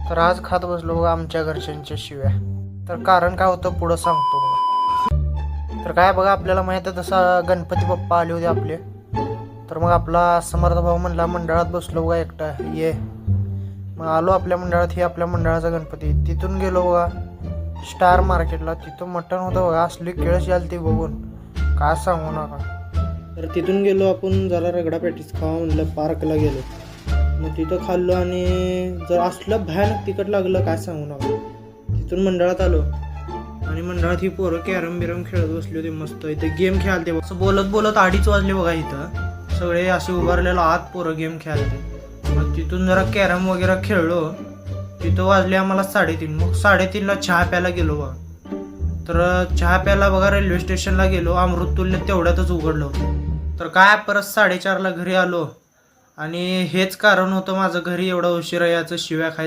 तर आज खात बसलो बघा आमच्या घरच्यांच्या शिव्या. तर कारण काय होतं पुढं सांगतो बघा. तर काय बघा आपल्याला माहिती आहे तसा गणपती बाप्पा आले होते आपले. तर मग आपला समर्थ भाऊ म्हणला मंडळात बसलो बघा एकटा ये. मग आलो आपल्या मंडळात, हे आपल्या मंडळाचा गणपती. तिथून गेलो बघा स्टार मार्केटला. तिथं मटण होतं बघा, असली केळस याल ती बघून काय सांगू नका. तर तिथून गेलो आपण जरा रगडा पॅटीस खावा म्हणलं, पार्कला गेलो. मग तिथं खाल्लो आणि जर असलं भयानक तिखट लागलं काय सांगू नका. तिथून मंडळात आलो आणि मंडळात ही पोरं कॅरम बिरम खेळत बसली होती मस्त. इथे गेम खेळालते बघ. असं बोलत बोलत 2:30 वाजले बघा. इथं सगळे असे उभारलेलो आत पोरं गेम खेळालते. मग तिथून जरा कॅरम वगैरे खेळलो. तिथं वाजले आम्हाला 3:30. मग 3:30ला चहा प्यायला गेलो बघा. तर चहा प्यायला बघा रेल्वे स्टेशनला गेलो. अमृततुल्य तेवढ्यातच उघडलं होतं. तर काय परत 4:30ला घरी आलो आणि हेच कारण होतं माझं घरी एवढा उशिरा याचं शिव्या खायचं.